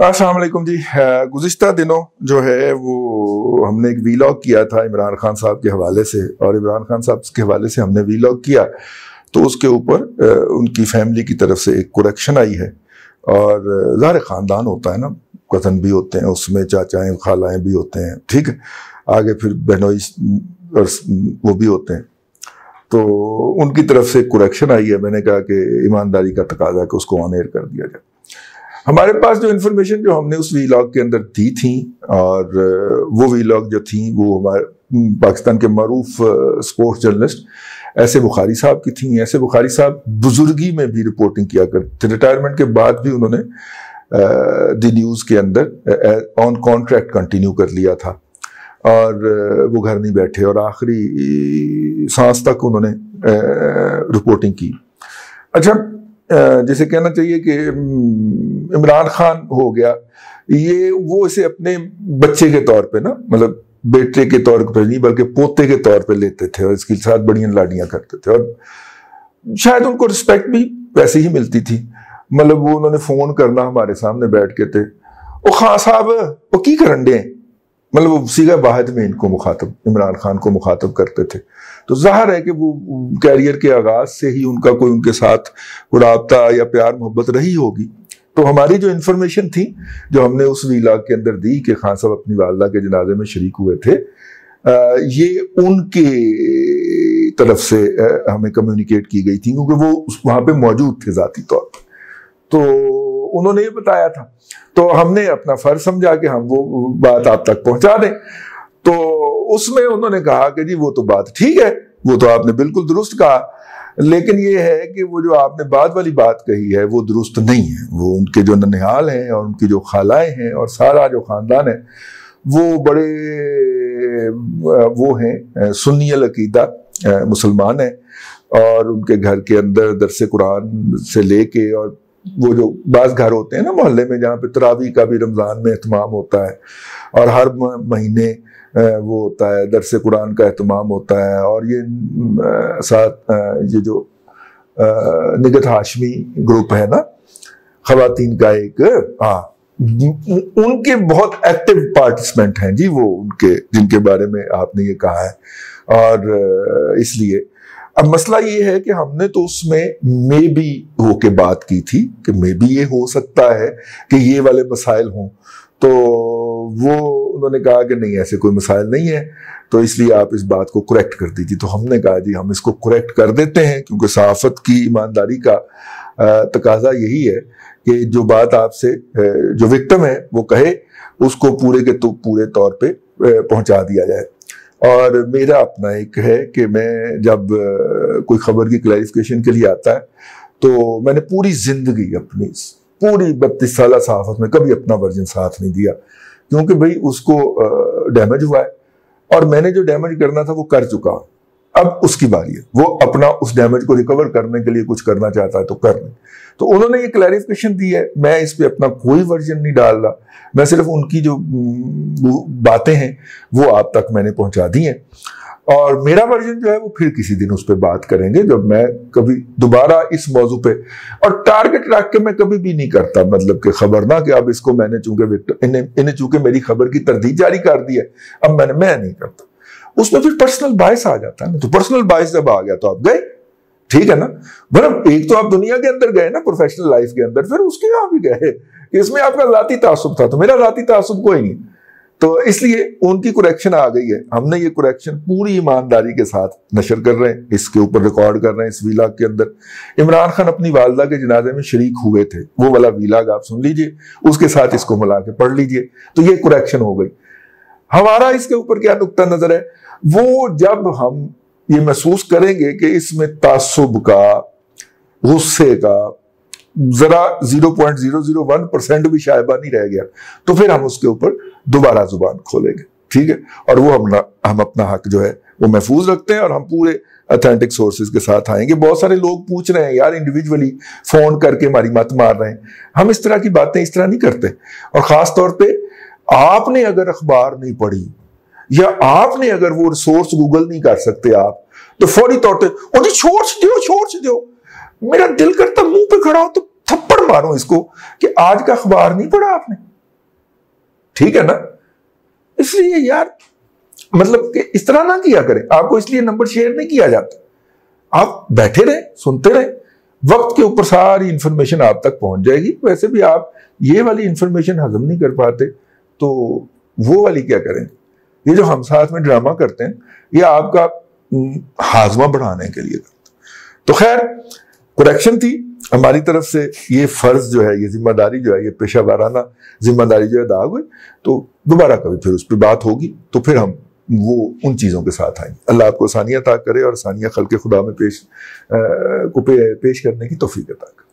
अस्सलाम वालेकुम जी। गुज़िश्ता दिनों जो है वो हमने एक वीलॉग किया था इमरान खान साहब के हवाले से, और इमरान खान साहब के हवाले से हमने वीलॉग किया तो उसके ऊपर उनकी फैमिली की तरफ से एक करेक्शन आई है। और ज़ाहिर ख़ानदान होता है ना, कज़न भी होते हैं उसमें, चाचाएँ खालाएँ भी होते हैं, ठीक है, आगे फिर बहनोई और वो भी होते हैं, तो उनकी तरफ से करेक्शन आई है। मैंने कहा कि ईमानदारी का तकाजा कि उसको ऑन एयर कर दिया जाए। हमारे पास जो इन्फॉर्मेशन जो हमने उस वीलॉग के अंदर दी थी, और वो वीलॉग जो थी वो हमारे पाकिस्तान के मरूफ स्पोर्ट्स जर्नलिस्ट ऐसे बुखारी साहब की थी। ऐसे बुखारी साहब बुजुर्गी में भी रिपोर्टिंग किया करते थे, रिटायरमेंट के बाद भी उन्होंने दी न्यूज़ के अंदर ऑन कॉन्ट्रैक्ट कंटिन्यू कर लिया था, और वो घर नहीं बैठे और आखिरी सांस तक उन्होंने रिपोर्टिंग की। अच्छा, जैसे कहना चाहिए कि इमरान खान हो गया, ये वो इसे अपने बच्चे के तौर पे ना, मतलब बेटे के तौर पे नहीं बल्कि पोते के तौर पे लेते थे, और इसके साथ बड़ी लाडियां करते थे, और शायद उनको रिस्पेक्ट भी वैसे ही मिलती थी। मतलब वो उन्होंने फोन करना हमारे सामने बैठ के थे, ओ खान साहब वो की करन डे, मतलब वो सीधा वाहिद में इनको मुखातब, इमरान खान को मुखातब करते थे। तो जाहिर है कि वो कैरियर के आगाज से ही उनका कोई उनके साथ राब्ता या प्यार मोहब्बत रही होगी। तो हमारी जो इन्फॉर्मेशन थी जो हमने उस वीलॉग के अंदर दी कि खान साहब अपनी वालदा के जनाजे में शरीक हुए थे, ये उनके तरफ से हमें कम्युनिकेट की गई थी, क्योंकि वो वहां पे मौजूद थे जाती तौर पर, तो उन्होंने ये बताया था। तो हमने अपना फर्ज समझा कि हम वो बात आप तक पहुंचा दें। तो उसमें उन्होंने कहा कि जी वो तो बात ठीक है, वो तो आपने बिल्कुल दुरुस्त कहा, लेकिन ये है कि वो जो आपने बाद वाली बात कही है वो दुरुस्त नहीं है। वो उनके जो ननिहाल हैं और उनकी जो खालाएं हैं और सारा जो खानदान है वो बड़े वो हैं सुन्नी अकीदा मुसलमान हैं, और उनके घर के अंदर दरस कुरान से लेके, और वो जो बाज़ घर होते हैं ना मोहल्ले में जहाँ पे तरावी का भी रमज़ान में एहतमाम होता है, और हर महीने वो होता है दरस कुरान का एहतमाम होता है, और ये साथ ये जो निगत हाशमी ग्रुप है ना ख़वातीन का एक, उनके बहुत एक्टिव पार्टिसिपेंट हैं जी वो, उनके जिनके बारे में आपने ये कहा है। और इसलिए अब मसला ये है कि हमने तो उसमें मे बी हो के बात की थी कि मे बी ये हो सकता है कि ये वाले मसाइल हों, तो वो उन्होंने कहा कि नहीं ऐसे कोई मसाइल नहीं है, तो इसलिए आप इस बात को करेक्ट कर दीजिए। तो हमने कहा जी हम इसको करेक्ट कर देते हैं, क्योंकि सहाफ़त की ईमानदारी का तकाजा यही है कि जो बात आपसे जो विक्टिम है वो कहे, उसको पूरे के तो पूरे तौर पे पहुंचा दिया जाए। और मेरा अपना एक है कि मैं जब कोई खबर की क्लैरिफिकेशन के लिए आता है तो मैंने पूरी जिंदगी अपनी पूरी 32 साल सहाफ़त में कभी अपना वर्जन साथ नहीं दिया, क्योंकि भाई उसको डैमेज हुआ है और मैंने जो डैमेज करना था वो कर चुका। अब उसकी बारी है, वो अपना उस डैमेज को रिकवर करने के लिए कुछ करना चाहता है तो कर ले। तो उन्होंने ये क्लैरिफिकेशन दी है, मैं इस पे अपना कोई वर्जन नहीं डाल रहा, मैं सिर्फ उनकी जो बातें हैं वो आप तक मैंने पहुंचा दी हैं, और मेरा वर्जन जो है वो फिर किसी दिन उस पर बात करेंगे जब मैं कभी दोबारा इस मौजू पे, और टारगेट रख के मैं कभी भी नहीं करता, मतलब कि खबर ना कि अब इसको मैंने चूंकि इन्हें चूंकि मेरी खबर की तरदीद जारी कर दी है अब मैं नहीं करता, उसमें फिर पर्सनल बायस आ जाता है ना। तो पर्सनल बायस जब आ गया तो आप गए, ठीक है ना, मतलब एक तो आप दुनिया के अंदर गए ना प्रोफेशनल लाइफ के अंदर, फिर उसके यहाँ भी गए, इसमें आपका जाती तासुब था, तो मेरा जाती तासुब कोई नहीं। तो इसलिए उनकी करेक्शन आ गई है, हमने ये करेक्शन पूरी ईमानदारी के साथ नशर कर रहे हैं, इसके ऊपर रिकॉर्ड कर रहे हैं। इस वीलॉग के अंदर इमरान खान अपनी वालदा के जनाजे में शरीक हुए थे, वो वाला वीलॉग आप सुन लीजिए, उसके साथ इसको मिला के पढ़ लीजिए, तो ये करेक्शन हो गई। हमारा इसके ऊपर क्या नुक्ता नजर है, वो जब हम ये महसूस करेंगे कि इसमें तासुब का, गुस्से का जरा 0.001% भी शायबा नहीं रह गया, तो फिर हम उसके ऊपर दोबारा जुबान खोलेंगे, ठीक है। और वो हम अपना हक जो है वो महफूज रखते हैं, और हम पूरे ऑथेंटिक सोर्सेज के साथ आएंगे। बहुत सारे लोग पूछ रहे हैं यार इंडिविजुअली फोन करके हमारी मत मार रहे हैं, हम इस तरह की बातें इस तरह नहीं करते। और खास तौर पे आपने अगर अखबार नहीं पढ़ी या आपने अगर वो सोर्स गूगल नहीं कर सकते आप, तो फौरी तौर पे छोड़ दो, मेरा दिल करता मुंह पे खड़ा हो तो थप्पड़ मारो इसको कि आज का अखबार नहीं पढ़ा आपने, ٹھیک ہے نا؟ اس لیے یار مطلب کہ اس طرح نہ کیا کریں. آپ کو اس لیے نمبر شیئر نہیں کیا جاتا. آپ بیٹھے رہیں, سنتے رہیں, وقت کے اوپر ساری انفارمیشن آپ تک پہنچ جائے گی. ویسے بھی آپ یہ والی انفارمیشن ہضم نہیں کر پاتے تو وہ والی کیا کریں؟ یہ جو ہم ساتھ میں ڈرامہ کرتے ہیں یہ آپ کا ہاضمہ بڑھانے کے لیے کرتے ہیں. تو خیر کریکشن تھی ہماری طرف سے. یہ فرض جو ہے, یہ ذمہ داری جو ہے, یہ پیشہ وارانہ ذمہ داری جو ہے ادا ہوئی. تو دوبارہ کبھی پھر اس پہ بات ہوگی تو پھر ہم وہ ان چیزوں کے ساتھ آئیں گے. اللہ آپ کو آسانیاں عطا کرے اور آسانیاں خلق خدا میں پیش کرنے کی توفیق عطا کرے.